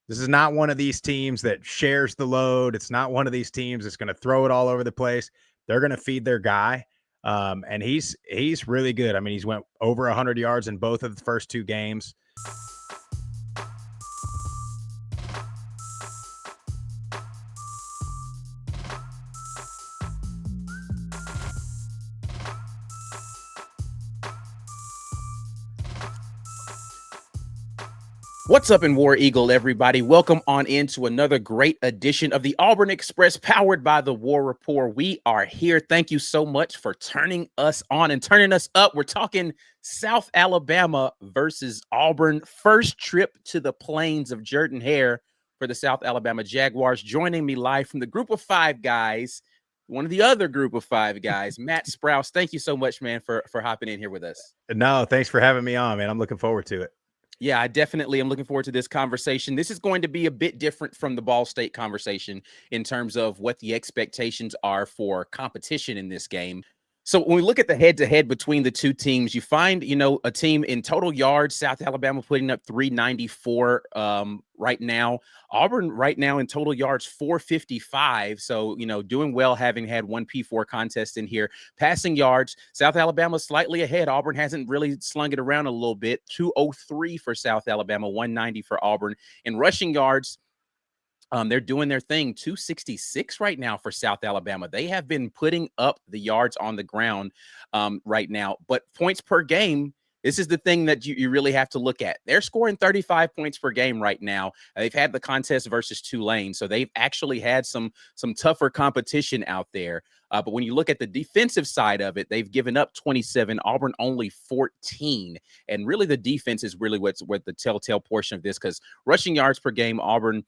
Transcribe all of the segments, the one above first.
This is not one of these teams that shares the load. It's not one of these teams that's going to throw it all over the place. They're going to feed their guy. And he's really good. I mean, he's went over 100 yards in both of the first two games. What's up in War Eagle, everybody? Welcome on into another great edition of the Auburn Express, powered by the War Rapport. We are here. Thank you so much for turning us on and turning us up. We're talking South Alabama versus Auburn. First trip to the plains of Jordan-Hare for the South Alabama Jaguars. Joining me live from the group of five guys, one of the other group of five guys, Matt Sprouse. Thank you so much, man, for hopping in here with us. No, thanks for having me on, man. I'm looking forward to it. Yeah, I definitely am looking forward to this conversation. This is going to be a bit different from the Ball State conversation in terms of what the expectations are for competition in this game. So when we look at the head-to-head between the two teams, you find, a team in total yards, South Alabama putting up 394 right now. Auburn right now in total yards, 455. So, doing well, having had one P4 contest in here. Passing yards, South Alabama slightly ahead. Auburn hasn't really slung it around a little bit. 203 for South Alabama, 190 for Auburn. In rushing yards, they're doing their thing. 266 right now for South Alabama. They have been putting up the yards on the ground right now. But points per game, this is the thing that you really have to look at. They're scoring 35 points per game right now. They've had the contest versus Tulane, so they've actually had some tougher competition out there. But when you look at the defensive side of it, they've given up 27, Auburn only 14. And really the defense is really what the telltale portion of this, because rushing yards per game, Auburn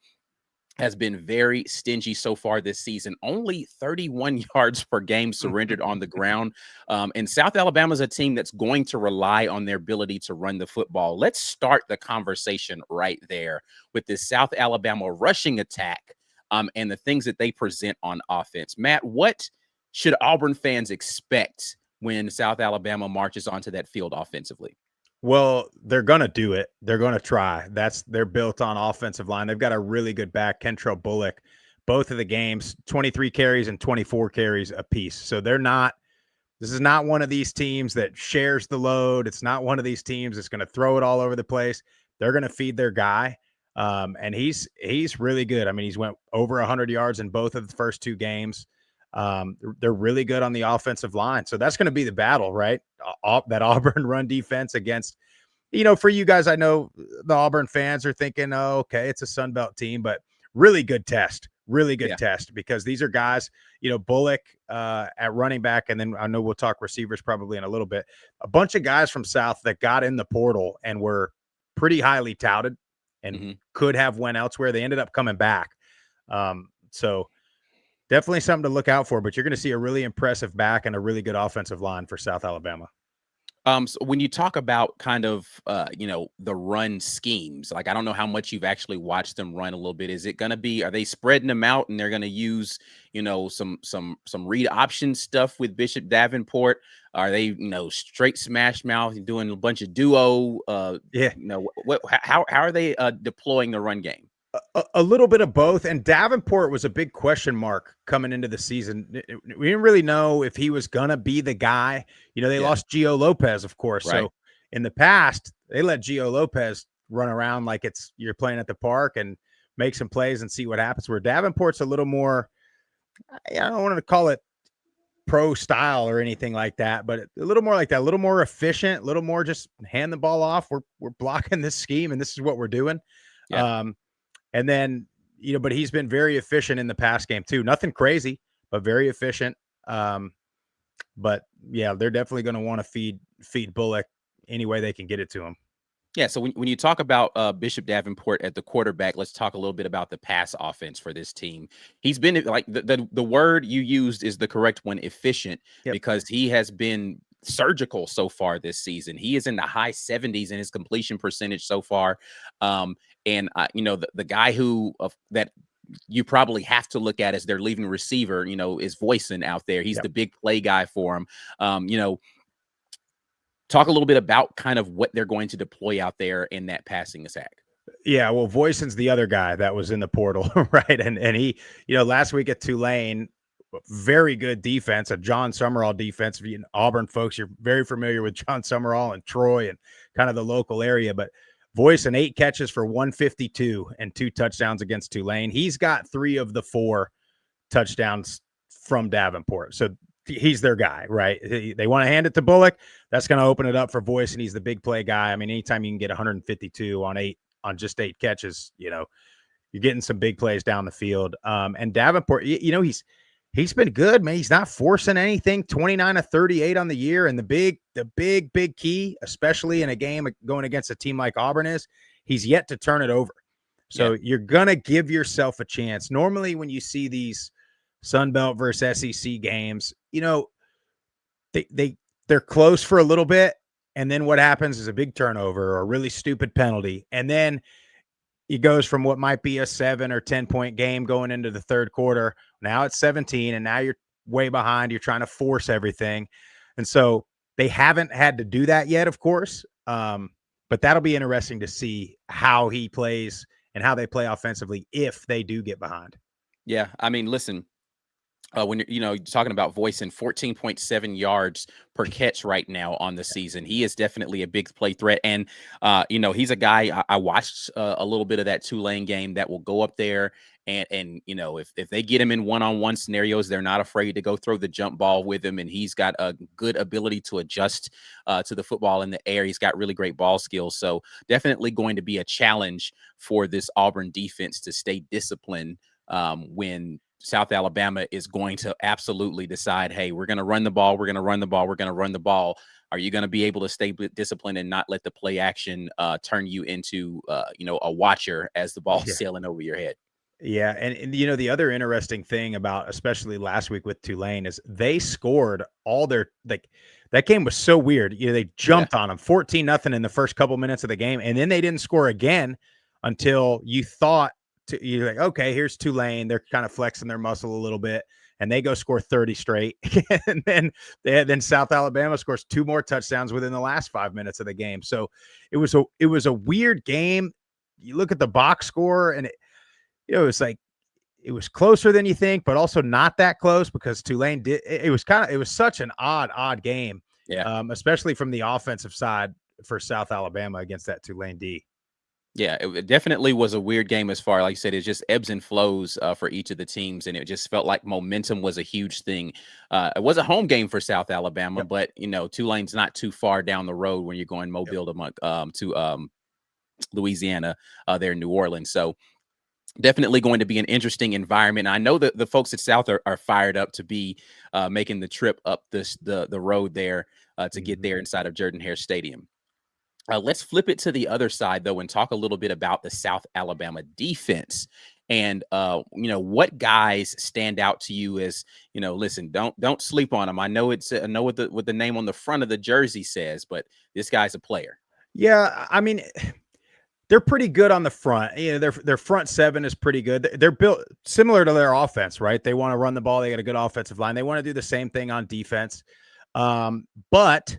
has been very stingy so far this season. Only 31 yards per game surrendered on the ground. And South Alabama is a team that's going to rely on their ability to run the football. Let's start the conversation right there with this South Alabama rushing attack and the things that they present on offense. Matt, what should Auburn fans expect when South Alabama marches onto that field offensively? Well, they're going to do it. They're going to try. They're built on offensive line. They've got a really good back, Kentrel Bullock. Both of the games, 23 carries and 24 carries apiece. So this is not one of these teams that shares the load. It's not one of these teams that's going to throw it all over the place. They're going to feed their guy. And he's really good. I mean, he's went over 100 yards in both of the first two games. They're really good on the offensive line. So that's going to be the battle, right? That Auburn run defense against, for you guys, I know the Auburn fans are thinking, oh, okay, it's a Sun Belt team, but really good test, test, because these are guys, Bullock at running back. And then I know we'll talk receivers probably in a little bit, a bunch of guys from South that got in the portal and were pretty highly touted and could have went elsewhere. They ended up coming back. So definitely something to look out for, but you're going to see a really impressive back and a really good offensive line for South Alabama. So when you talk about kind of, the run schemes, like, I don't know how much you've actually watched them run a little bit. Is it going to be, are they spreading them out and they're going to use, some read option stuff with Bishop Davenport? Are they, straight smash mouth and doing a bunch of duo? How are they deploying the run game? A little bit of both. And Davenport was a big question mark coming into the season. We didn't really know if he was going to be the guy. They lost Gio Lopez, of course. Right. So in the past, they let Gio Lopez run around like you're playing at the park and make some plays and see what happens. Where Davenport's a little more, I don't want to call it pro style or anything like that, but a little more like that, a little more efficient, a little more just hand the ball off. We're blocking this scheme and this is what we're doing. Yeah. And then, but he's been very efficient in the pass game too. Nothing crazy, but very efficient. But yeah, they're definitely going to want to feed Bullock any way they can get it to him. Yeah, so when you talk about Bishop Davenport at the quarterback, let's talk a little bit about the pass offense for this team. He's been, like, the word you used is the correct one, efficient, because he has been surgical so far this season. He is in the high 70s in his completion percentage so far. The guy that you probably have to look at as their leading receiver, is Voisin out there. He's the big play guy for him. Talk a little bit about kind of what they're going to deploy out there in that passing attack. Yeah, well, Voisin's the other guy that was in the portal, right? And he, last week at Tulane, very good defense, a John Summerall defense. If you Auburn folks, you're very familiar with John Summerall and Troy and kind of the local area. But Voisin 8 catches for 152 and 2 touchdowns against Tulane. He's got 3 of the 4 touchdowns from Davenport. So he's their guy, right? They want to hand it to Bullock. That's going to open it up for Voisin. He's the big play guy. I mean, anytime you can get 152 on just 8 catches, you're getting some big plays down the field. And Davenport, he's been good, man. He's not forcing anything. 29 of 38 on the year. And the big key, especially in a game going against a team like Auburn, is he's yet to turn it over. So you're gonna give yourself a chance. Normally, when you see these Sun Belt versus SEC games, they're close for a little bit, and then what happens is a big turnover or a really stupid penalty, and then it goes from what might be a 7 or 10 point game going into the third quarter. Now it's 17, and now you're way behind. You're trying to force everything, and so they haven't had to do that yet, of course. But that'll be interesting to see how he plays and how they play offensively if they do get behind. Yeah, I mean, listen, when you're talking about Voisin, 14.7 yards per catch right now on the season. He is definitely a big play threat. And, he's a guy I watched a little bit of that Tulane game that will go up there. And if they get him in one-on-one scenarios, they're not afraid to go throw the jump ball with him. And he's got a good ability to adjust to the football in the air. He's got really great ball skills. So definitely going to be a challenge for this Auburn defense to stay disciplined when South Alabama is going to absolutely decide, hey, we're going to run the ball. We're going to run the ball. We're going to run the ball. Are you going to be able to stay disciplined and not let the play action turn you into, a watcher as the ball's sailing over your head? Yeah. And, the other interesting thing about, especially last week with Tulane, is they scored all their, that game was so weird. They jumped on them 14-0 in the first couple minutes of the game. And then they didn't score again until you thought, you're like, okay, here's Tulane. They're kind of flexing their muscle a little bit, and they go score 30 straight. And then South Alabama scores 2 more touchdowns within the last 5 minutes of the game. So it was a weird game. You look at the box score, and it was like it was closer than you think, but also not that close because Tulane did. It was such an odd game, especially from the offensive side for South Alabama against that Tulane D. Yeah, it definitely was a weird game as far, like you said, it just ebbs and flows for each of the teams. And it just felt like momentum was a huge thing. It was a home game for South Alabama, but, Tulane's not too far down the road when you're going Mobile to Louisiana there in New Orleans. So definitely going to be an interesting environment. And I know that the folks at South are fired up to be making the trip up the road there to get there inside of Jordan-Hare Stadium. Let's flip it to the other side, though, and talk a little bit about the South Alabama defense. And what guys stand out to you as, listen, don't sleep on them. I know what the name on the front of the jersey says, but this guy's a player. Yeah, I mean, they're pretty good on the front. Their front 7 is pretty good. They're built similar to their offense, right? They want to run the ball. They got a good offensive line. They want to do the same thing on defense. But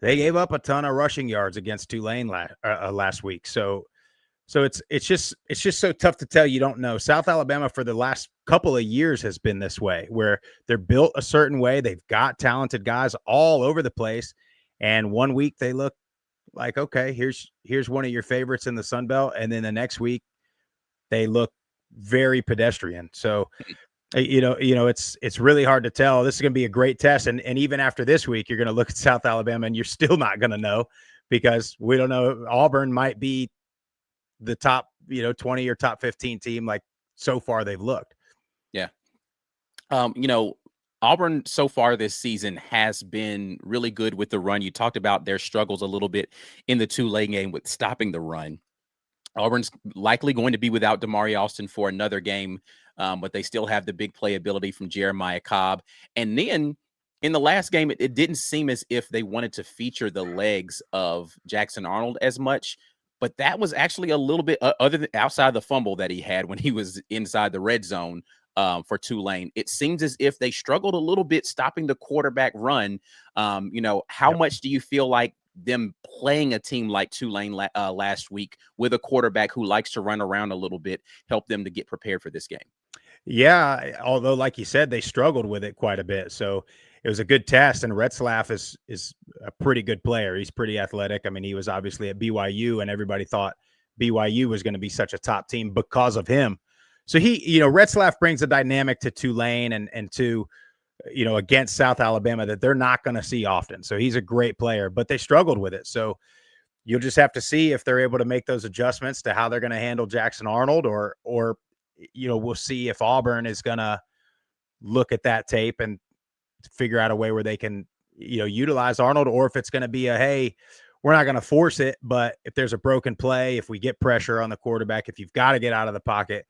they gave up a ton of rushing yards against Tulane last week. So it's just so tough to tell. You don't know. South Alabama for the last couple of years has been this way, where they're built a certain way. They've got talented guys all over the place. And one week they look like, okay, here's one of your favorites in the Sun Belt. And then the next week they look very pedestrian. So it's really hard to tell. This is going to be a great test. And even after this week, you're going to look at South Alabama and you're still not going to know because we don't know. Auburn might be the top, 20 or top 15 team. Like so far they've looked. Yeah. Auburn so far this season has been really good with the run. You talked about their struggles a little bit in the Tulane game with stopping the run. Auburn's likely going to be without Damari Alston for another game, but they still have the big playability from Jeremiah Cobb. And then in the last game, it didn't seem as if they wanted to feature the legs of Jackson Arnold as much, but that was actually a little bit other than outside the fumble that he had when he was inside the red zone for Tulane. It seems as if they struggled a little bit stopping the quarterback run. How much do you feel like them playing a team like Tulane last week with a quarterback who likes to run around a little bit help them to get prepared for this game? Yeah, although like you said, they struggled with it quite a bit. So it was a good test. And Retzlaff is a pretty good player. He's pretty athletic. I mean, he was obviously at BYU, and everybody thought BYU was going to be such a top team because of him. So Retzlaff brings a dynamic to Tulane and to against South Alabama that they're not going to see often. So he's a great player, but they struggled with it. So you'll just have to see if they're able to make those adjustments to how they're going to handle Jackson Arnold, or we'll see if Auburn is going to look at that tape and figure out a way where they can, utilize Arnold, or if it's going to be hey, we're not going to force it, but if there's a broken play, if we get pressure on the quarterback, if you've got to get out of the pocket,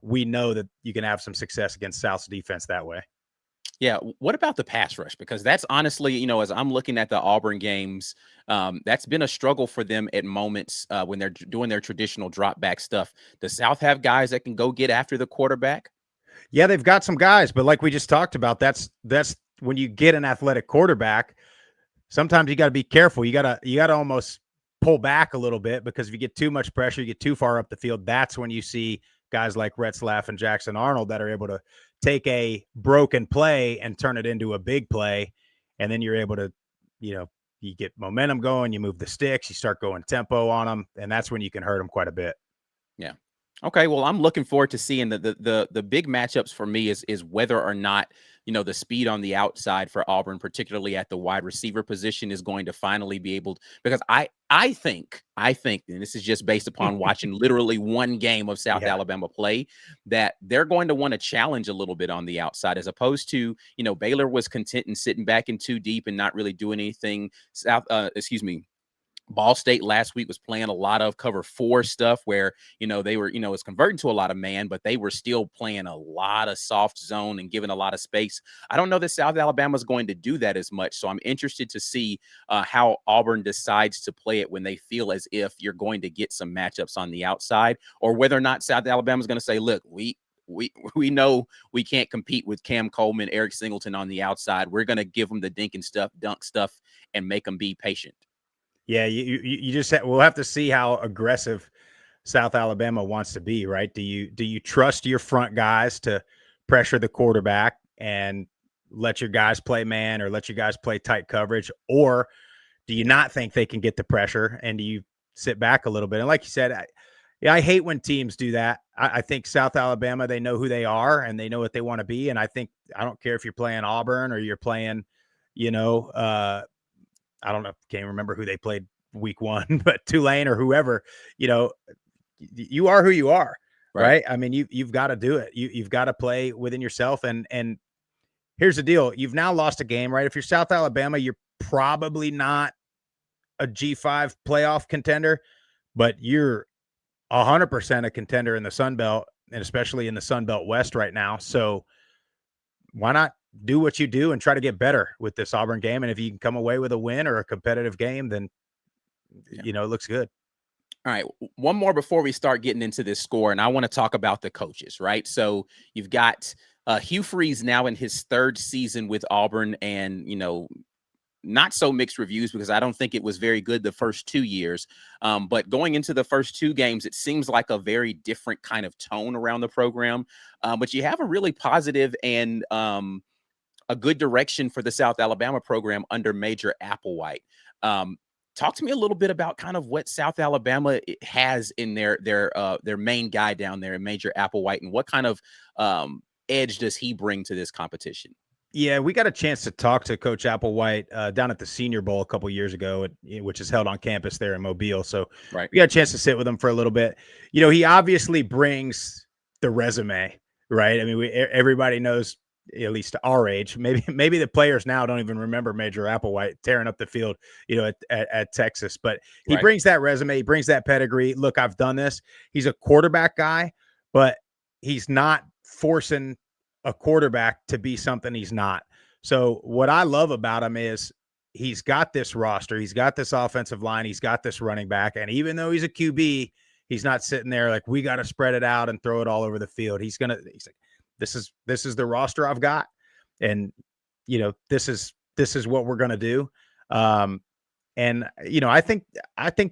we know that you can have some success against South's defense that way. Yeah. What about the pass rush? Because that's honestly, as I'm looking at the Auburn games, that's been a struggle for them at moments when they're doing their traditional drop back stuff. Does South have guys that can go get after the quarterback? Yeah, they've got some guys, but like we just talked about, that's when you get an athletic quarterback, sometimes you got to be careful. You got to almost pull back a little bit, because if you get too much pressure, you get too far up the field. That's when you see guys like Retzlaff and Jackson Arnold that are able to take a broken play and turn it into a big play. And then you're able to, you get momentum going, you move the sticks, you start going tempo on them. And that's when you can hurt them quite a bit. Yeah. Okay, well, I'm looking forward to seeing the big matchups for me is whether or not, the speed on the outside for Auburn, particularly at the wide receiver position, is going to finally be able, because I think, and this is just based upon watching literally one game of South Alabama play, that they're going to want to challenge a little bit on the outside, as opposed to, Baylor was content in sitting back in too deep and not really doing anything. Ball State last week was playing a lot of cover 4 stuff where, they were, it's converting to a lot of man, but they were still playing a lot of soft zone and giving a lot of space. I don't know that South Alabama is going to do that as much. So I'm interested to see how Auburn decides to play it when they feel as if you're going to get some matchups on the outside, or whether or not South Alabama is going to say, look, we know we can't compete with Cam Coleman, Eric Singleton on the outside. We're going to give them the dunk stuff, and make them be patient. Yeah, you just we'll have to see how aggressive South Alabama wants to be, right? Do you trust your front guys to pressure the quarterback and let your guys play man, or let your guys play tight coverage, or do you not think they can get the pressure, and do you sit back a little bit? And like you said, I hate when teams do that. I think South Alabama, they know who they are and they know what they want to be, and I don't care if you're playing Auburn or you're playing, I don't know, can't remember who they played week 1, but Tulane or whoever, you are who you are, right? I mean, you've got to do it. You've got to play within yourself. And here's the deal. You've now lost a game, right? If you're South Alabama, you're probably not a G5 playoff contender, but you're 100% a contender in the Sun Belt, and especially in the Sun Belt West right now. So why not do what you do and try to get better with this Auburn game? And if you can come away with a win or a competitive game, then, it looks good. All right. One more before we start getting into this score. And I want to talk about the coaches, right? So you've got Hugh Freeze now in his 3rd season with Auburn, and, not so mixed reviews, because I don't think it was very good the first 2 years. But going into the first 2 games, it seems like a very different kind of tone around the program. But you have a really positive and a good direction for the South Alabama program under Major Applewhite. Talk to me a little bit about kind of what South Alabama has in their main guy down there, Major Applewhite, and what kind of edge does he bring to this competition? Yeah, we got a chance to talk to Coach Applewhite down at the Senior Bowl a couple years ago, which is held on campus there in Mobile. So we got a chance to sit with him for a little bit. He obviously brings the resume, right? I mean, everybody knows, at least our age. Maybe the players now don't even remember Major Applewhite tearing up the field, at Texas. But he brings that resume, he brings that pedigree. Look, I've done this. He's a quarterback guy, but he's not forcing a quarterback to be something he's not. So what I love about him is he's got this roster, he's got this offensive line, he's got this running back, and even though he's a QB, he's not sitting there like, we got to spread it out and throw it all over the field. He's like, this is the roster I've got, and this is what we're gonna do. And I think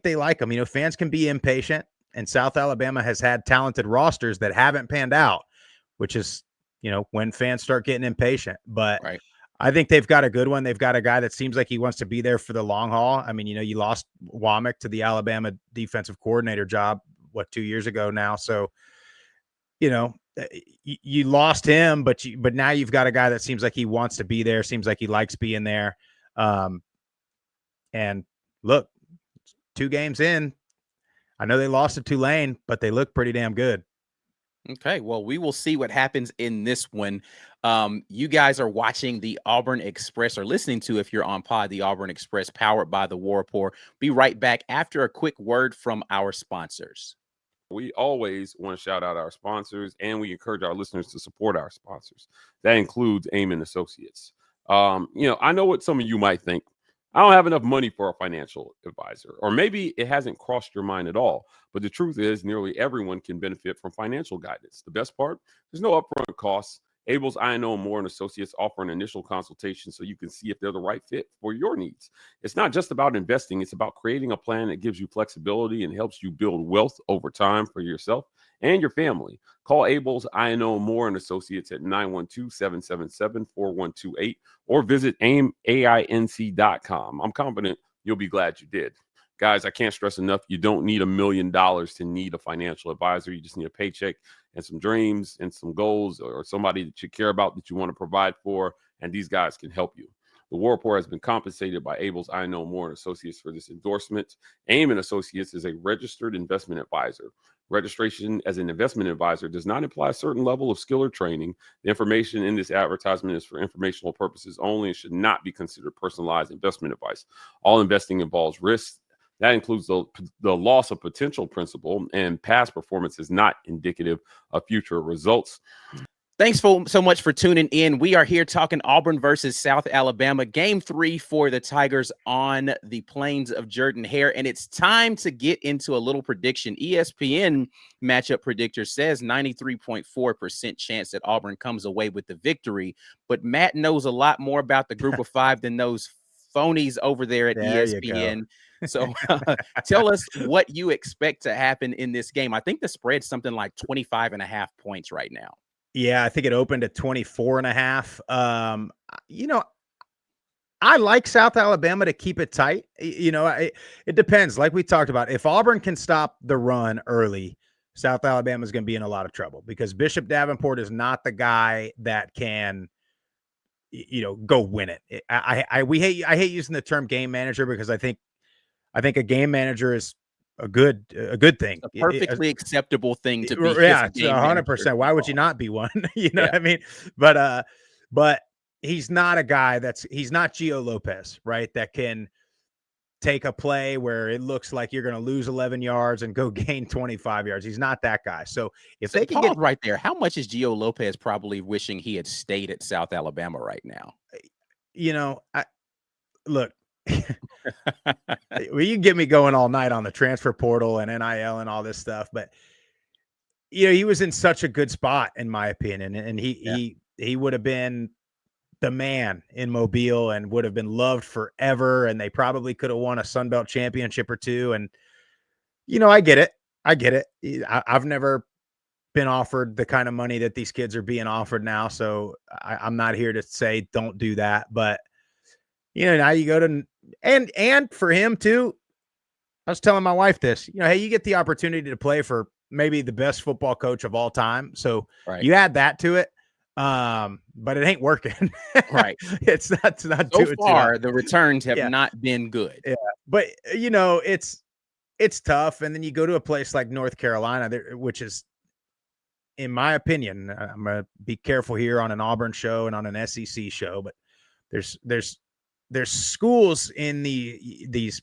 they like him. Fans can be impatient, and South Alabama has had talented rosters that haven't panned out, which is when fans start getting impatient. But Right. I think they've got a good one. They've got a guy that seems like he wants to be there for the long haul. I mean, you lost Womack to the Alabama defensive coordinator job, 2 years ago now. So, you lost him, but now you've got a guy that seems like he wants to be there. Seems like he likes being there. And look, 2 games in, I know they lost to Tulane, but they look pretty damn good. Okay, well, we will see what happens in this one. You guys are watching the Auburn Express, or listening to, if you're on pod, the Auburn Express, powered by the War Rapport. Be right back after a quick word from our sponsors. We always want to shout out our sponsors, and we encourage our listeners to support our sponsors. That includes Amen Associates. I know what some of you might think. I don't have enough money for a financial advisor, or maybe it hasn't crossed your mind at all. But the truth is, nearly everyone can benefit from financial guidance. The best part, there's no upfront costs. Abel's I&O Moore and Associates offer an initial consultation so you can see if they're the right fit for your needs. It's not just about investing. It's about creating a plan that gives you flexibility and helps you build wealth over time for yourself and your family. Call Abel's I&O Moore and Associates at 912-777-4128 or visit AINC.com. I'm confident you'll be glad you did. Guys, I can't stress enough, you don't need $1 million to need a financial advisor. You just need a paycheck and some dreams and some goals, or somebody that you care about that you want to provide for, and these guys can help you. The War Rapport has been compensated by Abel's I&O Moore and Associates for this endorsement. Amen Associates is a registered investment advisor. Registration as an investment advisor does not imply a certain level of skill or training. The information in this advertisement is for informational purposes only and should not be considered personalized investment advice. All investing involves risks. That includes the loss of potential principal, and past performance is not indicative of future results. Thanks so much for tuning in. We are here talking Auburn versus South Alabama, game 3 for the Tigers on the plains of Jordan-Hare. And it's time to get into a little prediction. ESPN matchup predictor says 93.4% chance that Auburn comes away with the victory. But Matt knows a lot more about the group of 5 than those phonies over there at ESPN. So tell us what you expect to happen in this game. I think the spread's something like 25.5 points right now. Yeah, I think it opened at 24.5. I like South Alabama to keep it tight. It depends. Like we talked about, if Auburn can stop the run early, South Alabama is going to be in a lot of trouble, because Bishop Davenport is not the guy that can, go win it. I hate using the term game manager, because I think a game manager is a good thing. A perfectly acceptable thing to be. Yeah, it's 100%. Why would you not be one? What I mean? But he's not a guy he's not Gio Lopez, right? That can take a play where it looks like you're going to lose 11 yards and go gain 25 yards. He's not that guy. So if they can get right there, how much is Gio Lopez probably wishing he had stayed at South Alabama right now? Look, well, you get me going all night on the transfer portal and NIL and all this stuff, but he was in such a good spot, in my opinion, and he would have been the man in Mobile and would have been loved forever, and they probably could have won a Sun Belt championship or two. And I get it. I've never been offered the kind of money that these kids are being offered now, so I'm not here to say don't do that, but now you go to and for him too. I was telling my wife this, hey, you get the opportunity to play for maybe the best football coach of all time. So you add that to it. But it ain't working. Right. It's not so far, the returns have not been good. Yeah. But it's tough. And then you go to a place like North Carolina, which is, in my opinion, I'm going to be careful here on an Auburn show and on an SEC show, but there's schools in these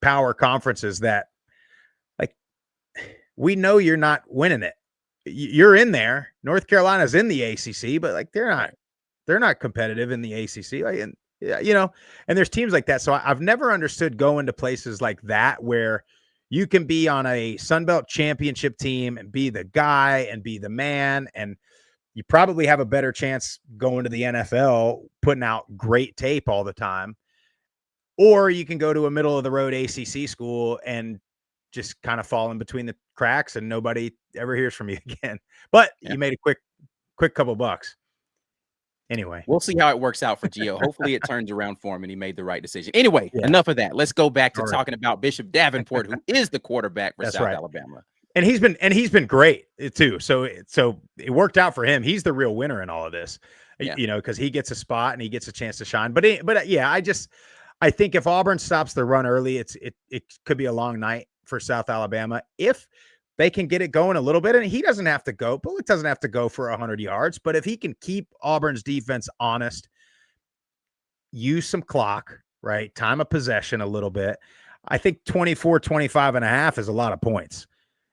power conferences that, like, we know you're not winning it. You're in there. North Carolina's in the ACC, but like they're not competitive in the ACC. Like, and and there's teams like that. So I've never understood going to places like that where you can be on a Sun Belt championship team and be the guy and be the man, and you probably have a better chance going to the NFL, putting out great tape all the time. or you can go to a middle of the road ACC school and just kind of fall in between the cracks and nobody ever hears from you again. But Yeah. you made a quick couple bucks. Anyway, we'll see how it works out for Gio. Hopefully it turns around for him and he made the right decision. Anyway, Yeah. enough of that. Let's go back to All right. talking about Bishop Davenport, who is the quarterback for That's South right. Alabama. And he's been great too. So it worked out for him. He's the real winner in all of this, Yeah. you know, because he gets a spot and he gets a chance to shine. But yeah, I think if Auburn stops the run early, it could be a long night for South Alabama if they can get it going a little bit. And he doesn't have to go. Bullock doesn't have to go for 100 yards. But if he can keep Auburn's defense honest, use some clock, right, time of possession a little bit, I think 24-25.5 is a lot of points.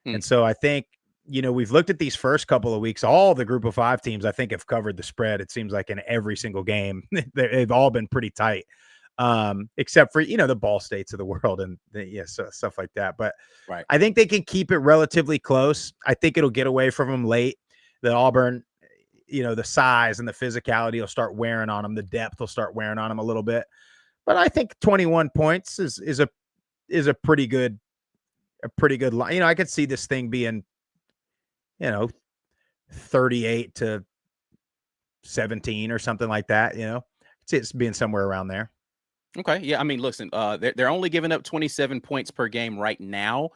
And so I think, you know, we've looked at these first couple of weeks, all the group of 5 teams, I think, have covered the spread. It seems like in every single game, they've all been pretty tight, except for, you know, the Ball States of the world and stuff like that. But right. I think they can keep it relatively close. I think it'll get away from them late. The Auburn, you know, the size and the physicality will start wearing on them. The depth will start wearing on them a little bit. But I think 21 points is a pretty good line. You know, I could see this thing being, you know, 38-17 or something like that. You know, it's being somewhere around there. Okay. Yeah. I mean, listen, they're only giving up 27 points per game right now.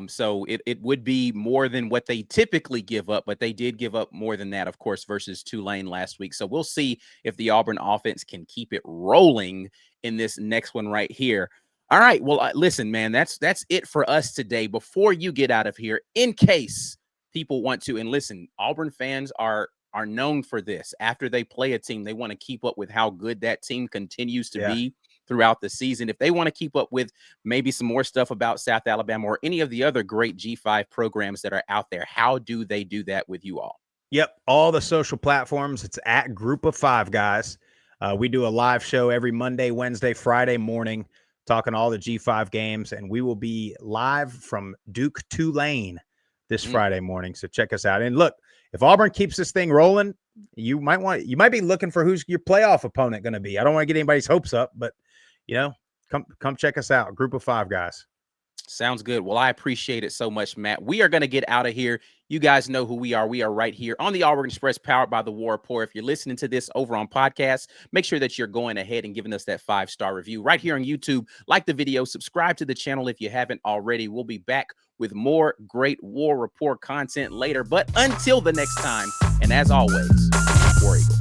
So it would be more than what they typically give up, but they did give up more than that, of course, versus Tulane last week. So we'll see if the Auburn offense can keep it rolling in this next one right here. All right. Well, listen, man, that's it for us today. Before you get out of here, in case people want to, and listen, Auburn fans are known for this. After they play a team, they want to keep up with how good that team continues to be throughout the season. If they want to keep up with maybe some more stuff about South Alabama or any of the other great G5 programs that are out there, how do they do that with you all? Yep. All the social platforms. It's at Group of 5 Guys. We do a live show every Monday, Wednesday, Friday morning, talking all the G5 games, and we will be live from Duke Tulane this Friday morning. So check us out. And look, if Auburn keeps this thing rolling, you might be looking for who's your playoff opponent going to be. I don't want to get anybody's hopes up, but you know, come check us out. Group of 5 Guys. Sounds good. Well, I appreciate it so much, Matt. We are going to get out of here. You guys know who we are. We are right here on the Auburn Express, powered by the War Rapport. If you're listening to this over on podcast, make sure that you're going ahead and giving us that 5-star review right here on YouTube. Like the video, subscribe to the channel if you haven't already. We'll be back with more great War Rapport content later. But until the next time, and as always, War Eagle.